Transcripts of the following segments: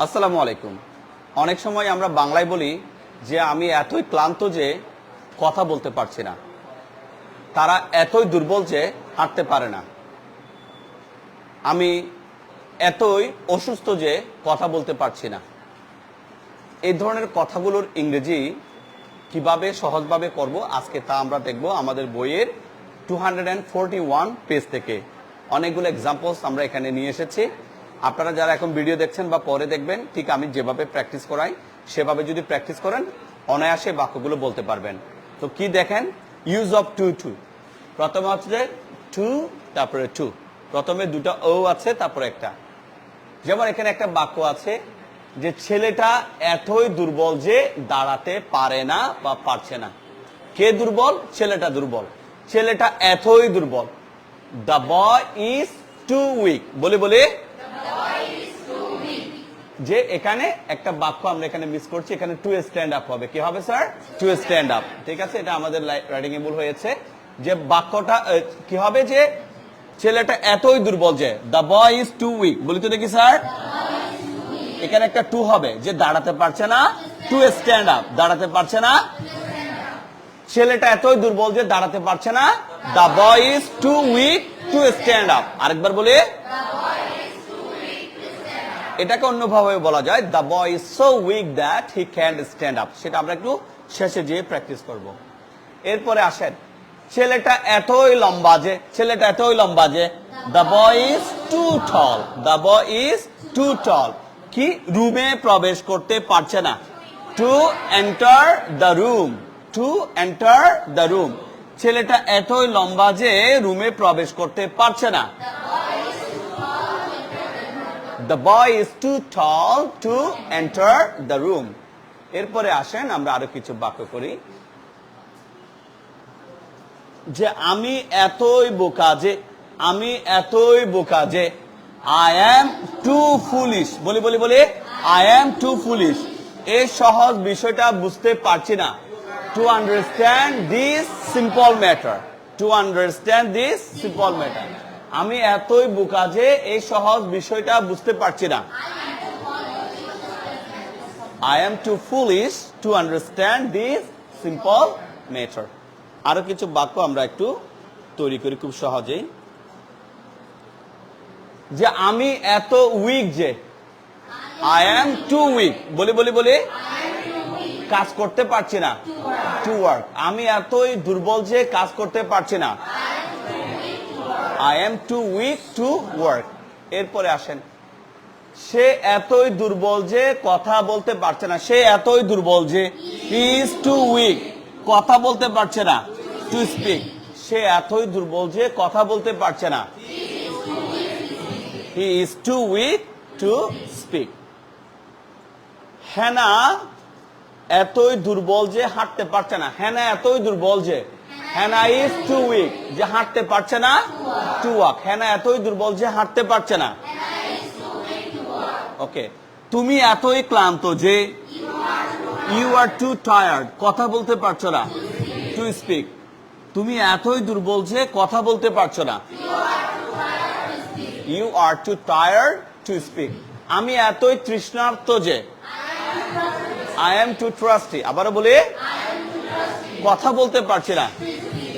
আসসালামু আলাইকুম। অনেক সময় আমরা বাংলায় বলি যে আমি এতই ক্লান্ত যে কথা বলতে পারছি না, তারা এতই দুর্বল যে হাঁটতে পারে না, আমি এতই অসুস্থ যে কথা বলতে পারছি না। এই ধরনের কথাগুলোর ইংরেজি কিভাবে সহজভাবে করব আজকে তা আমরা দেখব আমাদের বইয়ের 241 পেজ থেকে। অনেকগুলো এক্সাম্পলস আমরা এখানে নিয়ে এসেছি। আপনারা যারা এখন ভিডিও দেখছেন বা পরে দেখবেন, ঠিক আমি যেভাবে প্র্যাকটিস করাই সেভাবে যদি প্র্যাকটিস করেন অনায়াসে বাক্যগুলো বলতে পারবেন। তো কি দেখেন, ইউজ অফ টু টু, প্রথমে হচ্ছে টু, তারপরে টু, প্রথমে দুটো ও আছে তারপরে একটা। যেমন এখানে একটা বাক্য আছে যে ছেলেটা এতই দুর্বল যে দাঁড়াতে পারে না বা পারছে না। কে দুর্বল? ছেলেটা দুর্বল। ছেলেটা এতই দুর্বল। The boy is too weak. বলে যে এখানে একটা বাক্য আমরা এখানে মিস করছি, এখানে টু স্ট্যান্ড আপ হবে। কি হবে স্যার? Two stand up. ঠিক আছে, এটা আমাদের রাইটিং এ ভুল হয়েছে। যে বাক্যটা কি হবে, যে ছেলেটা এতই দুর্বল যে the boy is too weak. বলি তো দেখি স্যার, এখানে একটা টু হবে যে দাঁড়াতে পারছে না, টু স্ট্যান্ড আপ, দাঁড়াতে পারছে না। ছেলেটা এতই দুর্বল যে দাঁড়াতে পারছে না, the boy is too weak to stand up. আরেকবার বলি, এটাকে অন্যভাবে বলা যায় the boy is so weak that he can't stand up. সেটা আমরা একটু শেষে যেয়ে প্র্যাকটিস করব। এরপরে আসেন, ছেলেটা এতই লম্বা যে, ছেলেটা এতই লম্বা যে the boy is too tall. The boy is too tall. কি? রুমে প্রবেশ করতে পারছে না। To enter the room. To enter the room. ছেলেটা এতই লম্বা যে রুমে প্রবেশ করতে পারছে না। The boy is too tall to enter the room. এরপরে আসেন আমরা আরো কিছু বাক্য করি, যে আমি এতই বোকা যে, আমি এতই বোকা যে I am too foolish। বলি I am too foolish। এই সহজ বিষয়টা বুঝতে পারছি না। To understand this simple matter। To understand this simple matter। আমি এতই বোকা যে এই সহজ বিষয়টা বুঝতে পারছি না। I am too foolish to understand this simple matter। আরো কিছু বাক্য আমরা একটু তৈরি করি খুব সহজেই, যে আমি এত উইক যে, I am too weak। বলি কাজ করতে পারছি না, টু ওয়ার্ক। আমি এতই দুর্বল যে কাজ করতে পারছি না, I am too weak to work। এরপরে আসেন, সে এতই দুর্বল যে কথা বলতে পারছে না। সে এতই দুর্বল যে he is too weak, কথা বলতে পারছে না, to speak। সে এতই দুর্বল যে কথা বলতে পারছে না, he is too weak to speak। হেনা এতই দুর্বল যে হাঁটতে পারছে না। হেনা এতই দুর্বল যে, হেনা ইজ টু উইক, যে হাঁটতে পারছে না, টু ওয়াক। হেনা এতই দুর্বল যে হাঁটতে পারছে না। ওকে, তুমি এতই ক্লান্ত যে, ইউ আর টু টায়ার্ড, কথা বলতে পারছো না, টু স্পিক। তুমি এতই দুর্বল যে কথা বলতে পারছো না, you are too tired to speak. আমি এতই তৃষ্ণার্ত যে, I am too thirsty। আবারও বলি, কথা বলতে পারছি না,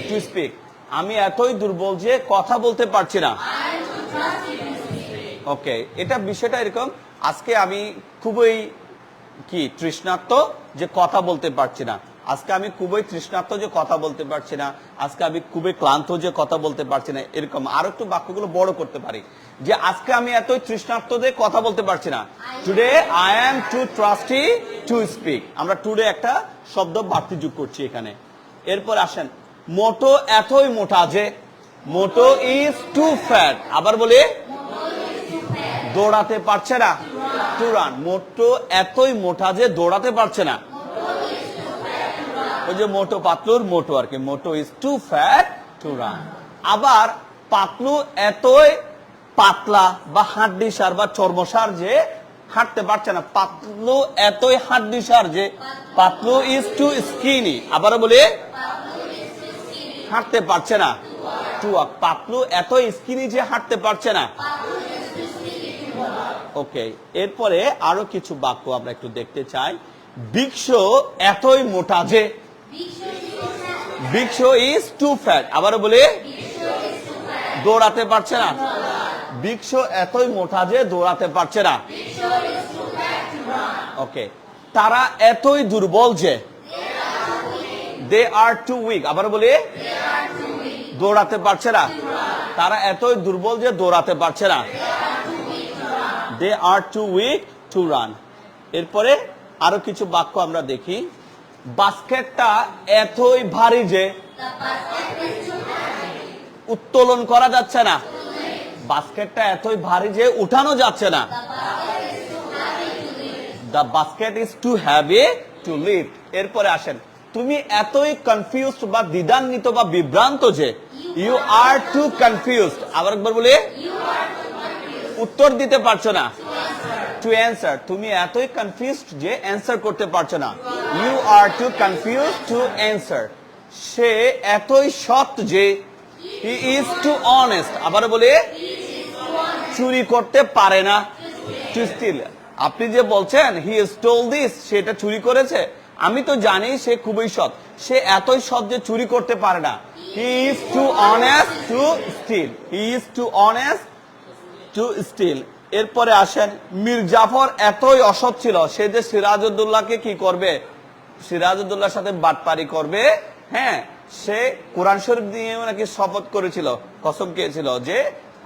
টু স্পিক। আমি এতই দুর্বল যে কথা বলতে পারছি না। ওকে, এটা বিষয়টা এরকম। আজকে আমি খুবই তৃষ্ণার্ত যে কথা বলতে পারছি না। আজকে আমি খুবই তৃষ্ণার্ত যে কথা বলতে পারছি না। আজকে আমি খুবই ক্লান্ত যে কথা বলতে পারছি না। এরকম আরো একটু বাক্যগুলো বড় করতে পারি, যে আজকে আমি এতই তৃষ্ণার্ত যে কথা বলতে পারছি না। Today I am too thirsty to speak. আমরা টুডে একটা শব্দ বাড়তি যোগ করছি এখানে। এরপর আসেন, মোটো এতই মোটা যে, মোটো ইজ টু ফ্যাট। আবার বলি, দৌড়াতে পারছে না, টু রান। মোটো এতই মোটা যে দৌড়াতে পারছে না। ওই যে মোটো পাতলুর মোটো আর কি, Motu is too fat to run. আবার পাতলু এতই পাতলা বা হাড্ডিসার বা চর্মসার যে হাঁটতে পারছে না। পাতলু এতই হাড্ডিসার যে, পাতলু ইজ টু স্কিনি। আবারও বলি, হাঁটতে পারছে না, টু ওয়াক। পাতলু এতই স্কিনি যে হাঁটতে পারছে না। ওকে, এরপরে আরো কিছু বাক্য আমরা একটু দেখতে চাই। বৃক্ষ এতই মোটা যে, বৃক্ষ ইজ টু ফ্যাট, আবারও বলি দৌড়াতে পারছে না। বৃক্ষ এতই মোটা যে দৌড়াতে পারছে না। ওকে, তারা এতই দুর্বল যে, দে আর টু উইক, আবার বলি দৌড়াতে পারছে না। তারা এতই দুর্বল যে দৌড়াতে পারছে না। দে আর টু উইক টু রান। এরপরে আরো কিছু বাক্য আমরা দেখি। বাস্কেটটা এতই ভারী যে উত্তোলন করা যাচ্ছে না। বাস্কেটটা এতই ভারী যে উঠানো যাচ্ছে না। The basket is too heavy to lift. এরপরে আসেন, তুমি এতই কনফিউজড বা দ্বিধান্বিত বা বিভ্রান্ত যে, ইউ আর টু কনফিউজড, আবার একবার বলি উত্তর দিতে পারছো না। টু অ্যান্সার, তুমি এতই কনফিউজড যে অ্যান্সার করতে পারছো না। You are too confused to answer. সে এতই সৎ যে, হি ইজ টু অনেস্ট, আবার বলি চুরি করতে পারে না। টু স্টিল, আপনি যে বলছেন হি স্টোল দিস, সেটা চুরি করেছে, আমি তো জানি সে খুবই সৎ। সে এতই সৎ যে চুরি করতে পারে না। He is too honest to steal. He is too honest to steal. এরপরে আসেন, মীর জাফর এতই অসৎ ছিল সে যে সিরাজউদ্দৌলাকে কি করবে, সিরাজউদ্দৌলার সাথে বাটপারি করবে। হ্যাঁ, সে কোরআন শরীফ দিয়ে নাকি শপথ করেছিল, কসম খেয়েছিল যে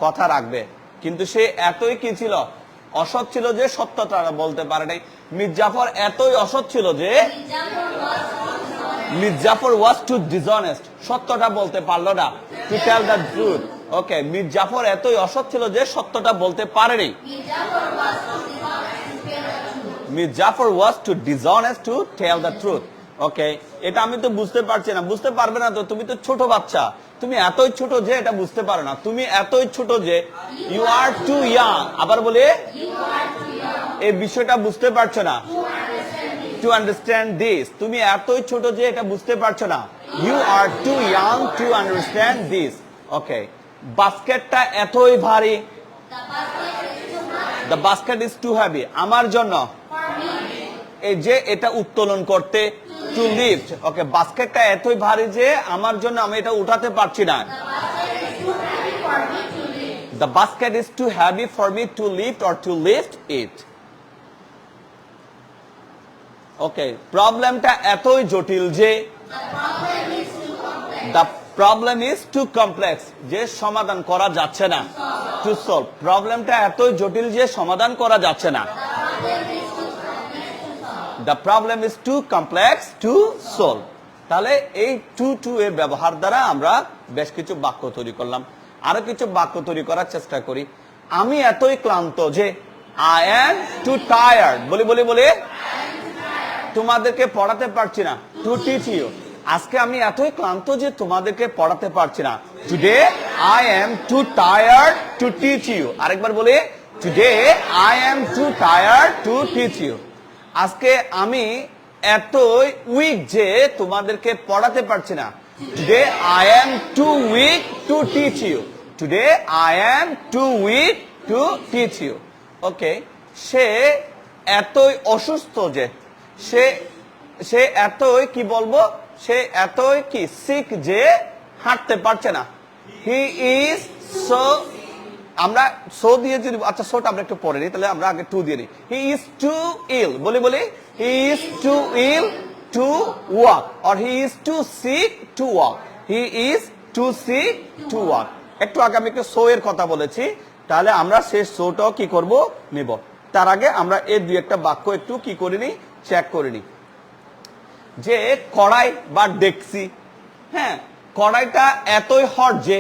কথা রাখবে, কিন্তু সে এতই কি ছিল, অসৎ ছিল যে সত্যটা বলতে পারে নাই। মীর জাফর এতই অসৎ ছিল যে, Mir Jafar was too dishonest, সত্যটা বলতে পারলো না। To tell the truth. Okay, Mir Jafar এতই অসৎ ছিল যে সত্যটা বলতে পারেনি। Mir Jafar was too dishonest to tell the truth. Okay, এটা আমি তো বুঝতে পারছি না। বুঝতে পারবে না তো, তুমি তো ছোট বাচ্চা, তুমি এতই ছোট যে এটা বুঝতে পারো না। তুমি এতই ছোট যে, ইউ আর টু ইয়াং, আবার বলে এই বিষয়টা বুঝতে পারছো না। টু আন্ডারস্ট্যান্ড দিস, তুমি এতই ছোট যে এটা বুঝতে পারছো না। You are too young to understand this. Okay, বাস্কেটটা এতই ভারী, the basket is too heavy, আমার জন্য, এই যে এটা উত্তোলন করতে, টু লিফট। ওকে, বাস্কেটটা এতই ভারী যে আমার জন্য আমি এটা উঠাতে পারছি না। The basket is too heavy for me to lift or to lift it. Okay, প্রবলেমটা এতই জটিল যে, the problem is too complex, যে সমাধান করা যাচ্ছে না। টু সলভ, প্রবলেমটা এতই জটিল যে সমাধান করা যাচ্ছে না। The problem is too complex to solve. তাহলে এই টু এর ব্যবহার দ্বারা আমরা বেশ কিছু বাক্য তৈরি করলাম। আরো কিছু বাক্য তৈরি করার চেষ্টা করি। আমি এতই ক্লান্ত যে, আই এম টু টায়ার্ড, বলি তোমাদেরকে পড়াতে পারছি না। টু টিচ ইউ, আজকে আমি এতই ক্লান্ত যে তোমাদেরকে পড়াতে পারছি না। Today I am too tired to teach you. আরেকবার বলি, today I am too tired to teach you. আজকে আমি এতই উইক যে তোমাদেরকে পড়াতে পারছি না। Today I am too weak to teach you. Today I am too weak to teach you. Okay, সে এতই অসুস্থ যে, সে এতই কি বলবো, সে এতই কি সিক যে হাঁটতে পারছে না। হি ইজ সো, আমরা সো দিয়ে যদি, আচ্ছা সোটা আমরা একটু পরে নিই, তাহলে আমরা আগে টু দিয়ে নিই। হি ইজ টু ইল, বলি he is too ill to walk, or he is too sick to walk. He is too sick to walk. একটু আগে আমি একটু সো এর কথা বলেছি, তাহলে আমরা সেই সোটাও কি করব, নিব। তার আগে আমরা এই দুই একটা বাক্য একটু কি করিনি, চেক করিনি। যে কড়াই বা ডেকসি, হ্যাঁ, কড়াইটা এতই হট যে,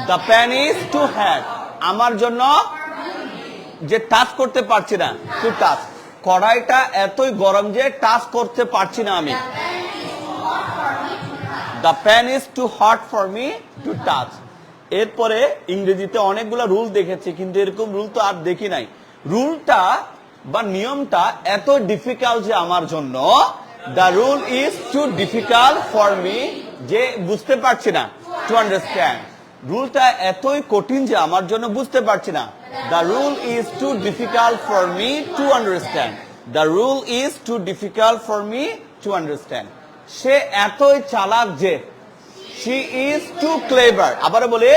the pan is too hot, আমার জন্য যে টাচ করতে পারছি না, টু টাচ। কড়াইটা এতই গরম যে টাচ করতে পারছি না আমি। The pan is too hot for me to touch. এরপরে ইংরেজিতে অনেকগুলো রুল দেখেছি, কিন্তু এরকম রুল তো আর দেখি নাই। রুলটা বা নিয়মটা এত ডিফিকাল্ট যে আমার জন্য, the rule is too difficult for me, যে বুঝতে পারছি না, টু আন্ডারস্ট্যান্ড। রুলটা এতই কঠিন যে আমার জন্য বুঝতে পারছি না। The rule is too difficult for me to understand. The rule is too difficult for me to understand. সে এতই চালাক যে, she is too clever. আবার বলে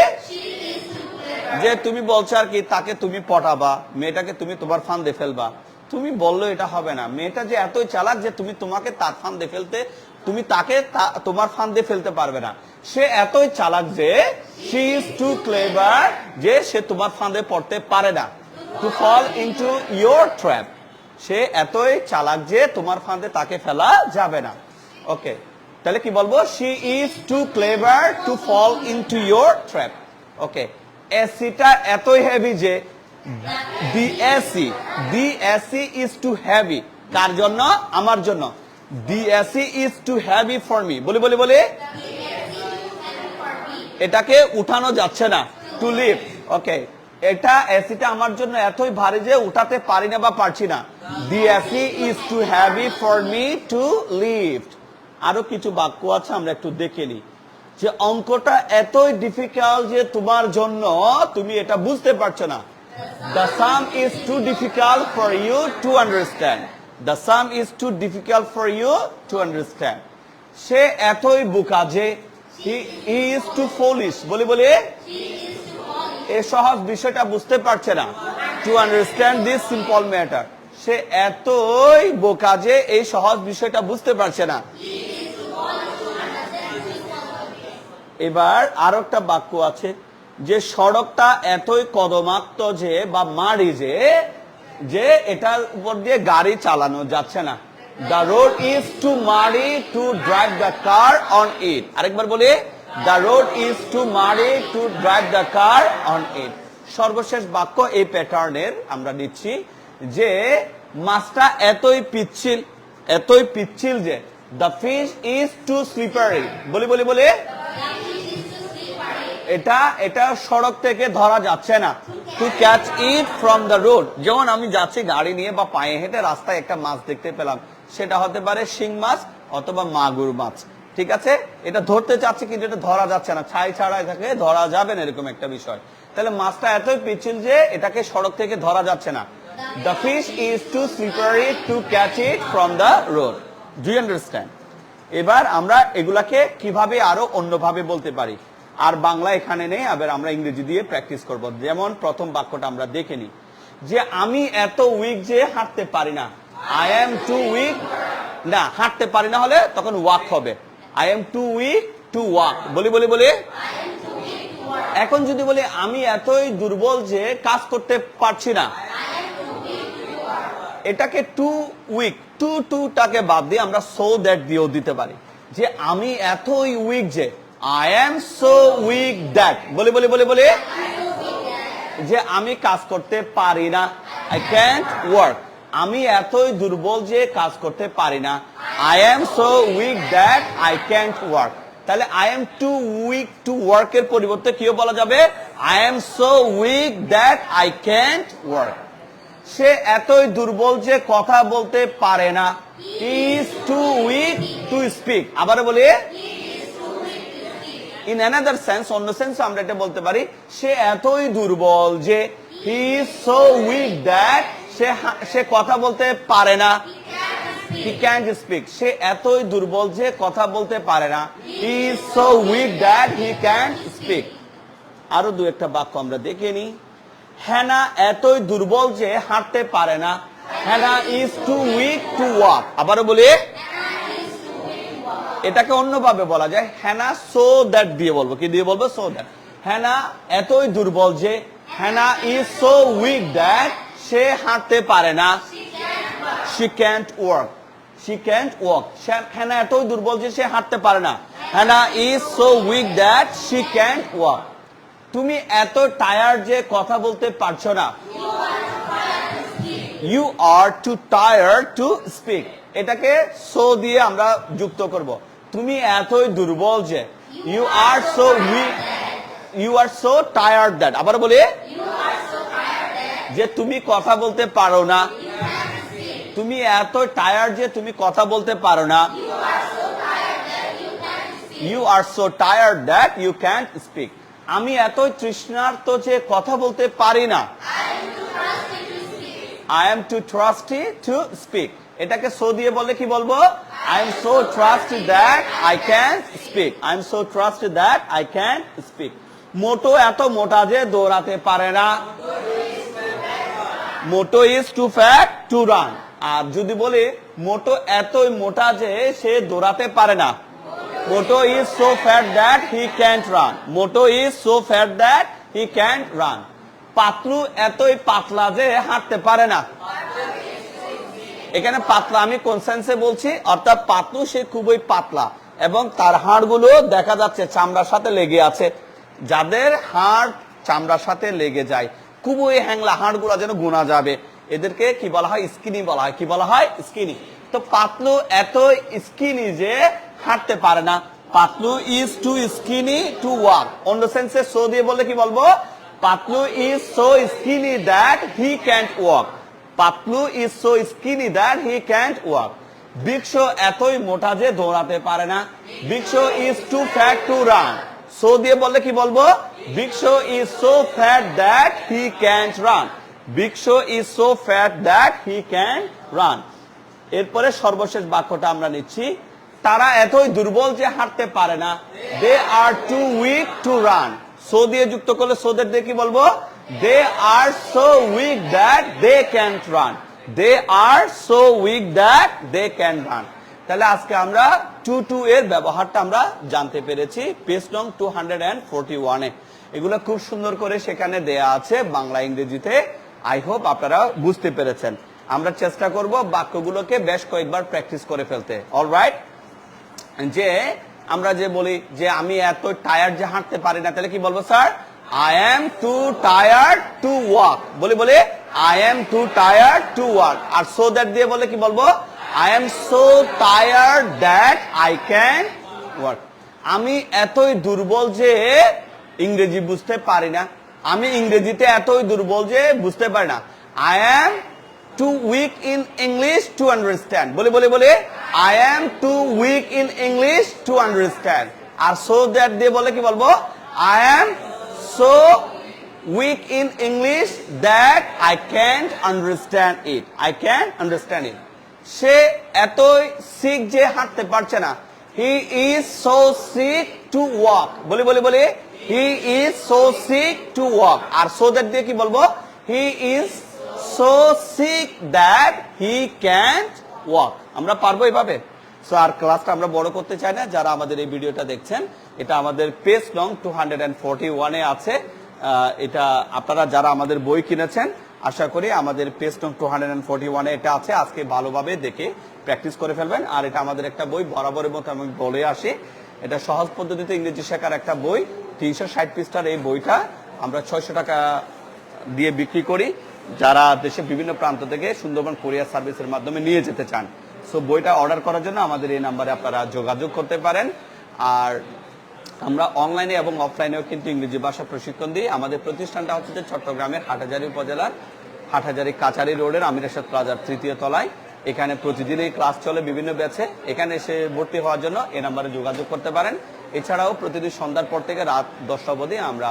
যে তুমি বলছো আর কি তাকে তুমি পটাবা, মেয়েটাকে তুমি তোমার ফান্দে ফেলবা। তুমি বললো এটা হবে না। মেয়েটা যে এতই চালাক যে তোমাকে তার ফান্দে ফেলতে, তুমি তাকে তোমার ফান্দে ফেলতে পারবে না। সে এতই চালাক যে, she is too clever, যে সে তোমার ফান্দে পড়তে পারে না। To fall into your trap. সে এতই চালাক যে তোমার ফান্দে তাকে ফেলা যাবে না। ওকে, তাহলে কি বলবো? she is too clever to fall into your trap. ওকে, এসিটা এতই হেভি যে, the AC is too heavy. কার জন্য? আমার জন্য। the AC is too heavy for me. বলে এটাকে উঠানো যাচ্ছে না, to lift. ওকে, এটা এসিটা আমার জন্য এতই ভারী যে উঠাতে পারি না বা পারছি না। the AC is too heavy for me to lift. আরো কিছু বাক্য আছে, আমরা একটু দেখে নিই। যে অঙ্কটা এতই ডিফিকাল্ট যে তোমার জন্য তুমি এটা বুঝতে পারছো না। The sum is too difficult for you to understand. The sum is too difficult for you to understand. সে এতই বোকা যে, he is too foolish. বলে এই সহজ বিষয়টা বুঝতে পারছে না। To understand this simple matter. সে এতই বোকা যে এই সহজ বিষয়টা বুঝতে পারছে না। এবার আরো একটা বাক্য আছে যে সড়কটা এতই কদমাক্ত যে বা মাড়ি যে এটার উপর দিয়ে গাড়ি চালানো যাচ্ছে না। The road is too muddy to drive the car on it. আরেকবার বলি, the road is too muddy to drive the car on it. সর্বশেষ বাক্য এই প্যাটার্নের আমরা নিচ্ছি যে মাছটা এতই পিচ্ছিল যে, the fish is too slippery. বলে এটা সড়ক থেকে ধরা যাচ্ছে না। to catch it from the road. যেমন আমি যাচ্ছি গাড়ি নিয়ে বা পায়ে হেঁটে রাস্তায় একটা মাছ দেখতে পেলাম, সেটা হতে পারে শিং মাছ অথবা মাগুর মাছ। ঠিক আছে, এটা ধরতে চাচ্ছি কিন্তু এটা ধরা যাচ্ছে না, ছাই ছাড়া এটাকে ধরা যাবে না, এরকম একটা বিষয়। তাহলে মাছটা এতই পিচ্ছিল যে এটাকে সড়ক থেকে ধরা যাচ্ছে না। the fish is too slippery to catch it from the road. Do you understand? এবার আমরা এগুলাকে কিভাবে আরো অন্যভাবে বলতে পারি, আর বাংলা এখানে নেই, আবার আমরা ইংরেজি দিয়ে প্র্যাকটিস করব। যেমন প্রথম বাক্যটা আমরা দেখে নিই যে, আমি এত উইক যে হাঁটতে পারি না। I am too weak. না, হাঁটতে পারি না হলে তখন ওয়াক হবে। I am too weak to walk. বলি এখন যদি বলি আমি এতই দুর্বল যে কাজ করতে পারছি না, এটাকে টু উইক, টাকে বাদ দিয়ে আমরা সো দ্যাট দিয়েও দিতে পারি যে আমি এতই উইক যে, I am so weak that. বলে যে আমি কাজ করতে পারি না, I can't work. আমি এতই দুর্বল যে কাজ করতে পারি না, I am so weak that I can't work. তাহলে I am too weak to work এর পরিবর্তে কিও বলা যাবে, I am so weak that I can't work. সে এতই দুর্বল যে কথা বলতে পারে না, he is too weak to speak. আবার বলি, in another sense, অন্য সেন্স আমরা এটা বলতে পারি, সে এতই দুর্বল যে, he is so weak that সে কথা বলতে পারে না, he can't speak. সে এতই দুর্বল যে কথা বলতে পারে না, he is so weak that he can't speak. আরো দু একটা বাক্য আমরা দেখে নিই। হ্যানা এতই দুর্বল যে হাঁটতে পারে না, হ্যানা is too weak to walk. আবারও বলি, এটাকে অন্যভাবে বলা যায়, হ্যানা সো দ্যাট দিয়ে বলবো। কি দিয়ে বলবো? So that. হ্যানা এতই দুর্বল যে, হ্যানা is so weak that সে হাঁটতে পারে না, she can't walk. হ্যানা এতই দুর্বল যে সে হাঁটতে পারে না, হ্যানা is so weak that she can't walk. তুমি এত টায়ার্ড যে কথা বলতে পারছো না, you are too tired to speak. এটাকে সো দিয়ে আমরা যুক্ত করব। তুমি এতই দুর্বল যে, you are so tired that. আবার বলি, যে তুমি কথা বলতে পারো না, তুমি এত টায়ার্ড যে তুমি কথা বলতে পারো না, you are so tired that you can't speak. আমি এতই তৃষ্ণার্ত যে কথা বলতে পারি না। I am too trusty to speak. এটাকে সো দিয়ে বললে কি বলবো? I am so trusty that I can speak. I am so trusty that I can speak. মোটো এত মোটা যে দৌড়াতে পারে না। মোটো is too fat to run. আর যদি বলি মোটো এতই মোটা যে সে দৌড়াতে পারে না। মোটো is so fat that he can't run. Moto is so fat that he can't run. Patlu এতই পাতলা যে হাঁটতে পারে না। এখানে পাতলা আমি কোন সেন্সে বলছি, অর্থাৎ পাতলু সে খুবই পাতলা এবং তার হাড়গুলো দেখা যাচ্ছে চামড়ার সাথে লেগে আছে। যাদের হাড় চামড়ার সাথে লেগে যায়, খুবই হ্যাংলা, হাড়গুলো যেন গোনা যাবে, এদেরকে কি বলা হয়? স্কিনি বলা হয়। কি বলা হয়? স্কিনি। তো পাতলু এতই স্কিনি যে হাঁটতে পারে না। Patlu is too skinny to walk. অন্য সেন্সে সো দিয়ে বললে কি বলবো? Patlu is so skinny that he can't walk. Patlu is so skinny that he can't walk. বৃক্ষ এতই মোটা যে দৌড়াতে পারে না। বৃক্ষ is too fat to run. So দিয়ে বললে কি বলবো? বৃক্ষ is so fat that he can't run. বৃক্ষ is so fat that he can run. এরপরে সর্বশেষ বাক্যটা আমরা নিচ্ছি। তারা এতই দুর্বল যে হাঁটতে পারে না। They are too weak to run. So দিয়ে যুক্ত করলে সোদের দিয়ে কি বলবো? They are so weak that they can't run. They are so weak that they can run. তাহলে আজকে আমরা টু এর ব্যবহারটা আমরা জানতে পেরেছি পেজ নং 241 এ। এগুলো খুব সুন্দর করে সেখানে দেয়া আছে বাংলা ইংরেজিতে। আই হোপ আপনারা বুঝতে পেরেছেন। আমরা চেষ্টা করব বাক্যগুলোকে বেশ কয়েকবার প্র্যাকটিস করে ফেলতে। অলরাইট, যে আমরা যে বলি যে আমি এত টায়ার্ড যে হাঁটতে পারি না, তাহলে কি বলবো sir? I am too tired to walk. বলি I am too tired to walk. আর so that দিয়ে বলে কি বলবো? I am so tired that I can walk. আমি এতই দুর্বল যে ইংরেজি বুঝতে পারি না। আমি ইংরেজিতে এতই দুর্বল যে বুঝতে পারি না। I am too weak in English to understand. বলি I am too weak in English to understand. R so that দিয়ে বলে কি বলবো? I am so weak in English that I can't understand it. I can't understand it. সে এতই sick যে হাঁটতে পারছে না। He is so sick to walk. বলি he is so sick to walk. আর so that দিয়ে কি বলবো? He is so sick that he can't walk. আমরা পারবো এইভাবে? সো আর ক্লাসটা আমরা বড় করতে চাই না। যারা আমাদের এই ভিডিওটা দেখছেন, এটা আমাদের পেজ নং 241 এ আছে। এটা আপনারা যারা আমাদের বই কিনেছেন, আশা করি আমাদের পেজ নং 241 এ এটা আছে। আজকে ভালোভাবে দেখে প্র্যাকটিস করে ফেলবেন। আর এটা আমাদের একটা বই, বরাবরের মতো আমি বলে আসি, এটা সহজ পদ্ধতিতে ইংরেজি শেখার একটা বই। 360 পৃষ্ঠার এই বইটা আমরা 600 টাকা দিয়ে বিক্রি করি। যারা দেশের বিভিন্ন প্রান্ত থেকে সুন্দরবন কুরিয়ার সার্ভিসের মাধ্যমে নিয়ে যেতে চান, সো বইটা অর্ডার করার জন্য আমাদের এই নাম্বারে আপনারা যোগাযোগ করতে পারেন। আর আমরা অনলাইনে এবং অফলাইনেও কিন্তু ইংরেজি ভাষা প্রশিক্ষণ দিই। আমাদের প্রতিষ্ঠানটা হচ্ছে চট্টগ্রামের হাটহাজারী উপজেলার হাটহাজারী কাচারি রোডের আমির এরশাদ প্লাজার 3য় তলায়। এখানে প্রতিদিনই ক্লাস চলে বিভিন্ন ব্যাচে। এখানে এসে ভর্তি হওয়ার জন্য এই নাম্বারে যোগাযোগ করতে পারেন। এছাড়াও প্রতিদিন সন্ধ্যার পর থেকে রাত 10টা অবধি আমরা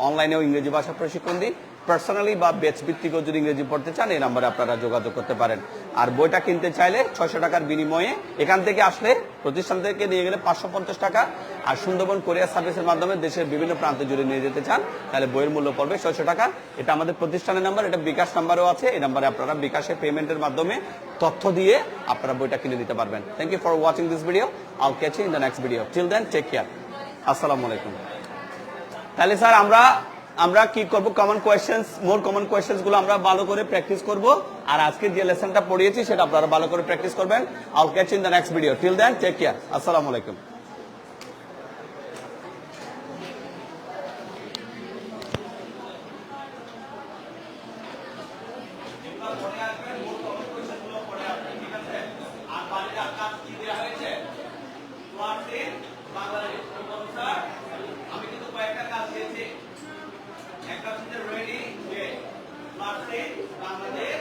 অনলাইনেও ইংরেজি ভাষা প্রশিক্ষণ দিই। পার্সোনালি বা ব্যাচ ভিত্তিকও যদি ইংরেজি পড়তে চান, এই নাম্বারে আপনারা যোগাযোগ করতে পারেন। আর বইটা কিনতে চাইলে 600 টাকার বিনিময়ে এখান থেকে আসলে প্রতিষ্ঠান থেকে নিয়ে গেলে 550 টাকা। আর সুন্দরবন কুরিয়ার সার্ভিসের মাধ্যমে দেশের বিভিন্ন প্রান্তে জুড়ে নিয়ে যেতে চান, তাহলে বইয়ের মূল্য পড়বে 600 টাকা। এটা আমাদের প্রতিষ্ঠানের নাম্বার, এটা বিকাশ নাম্বারও আছে। এই নাম্বারে আপনারা বিকাশে পেমেন্টের মাধ্যমে তথ্য দিয়ে আপনারা বইটা কিনে নিতে পারবেন। Thank you for watching this video. I will catch you in the next video. Till then, take care. আসসালামু আলাইকুম। তাহলে স্যার আমরা কি করব? মোর কমন কোয়েশ্চেন্স গুলো আমরা ভালো করে প্র্যাকটিস করব। আর আজকে যে লেসনটা পড়িয়েছি সেটা আপনারা ভালো করে প্র্যাকটিস করবেন। I will catch you in the next video. Till then, take care. আসসালামু আলাইকুম। আমি কিন্তু কয়েকটা কাজ দিয়েছি। একটা হচ্ছে রেডি বাংলাদেশ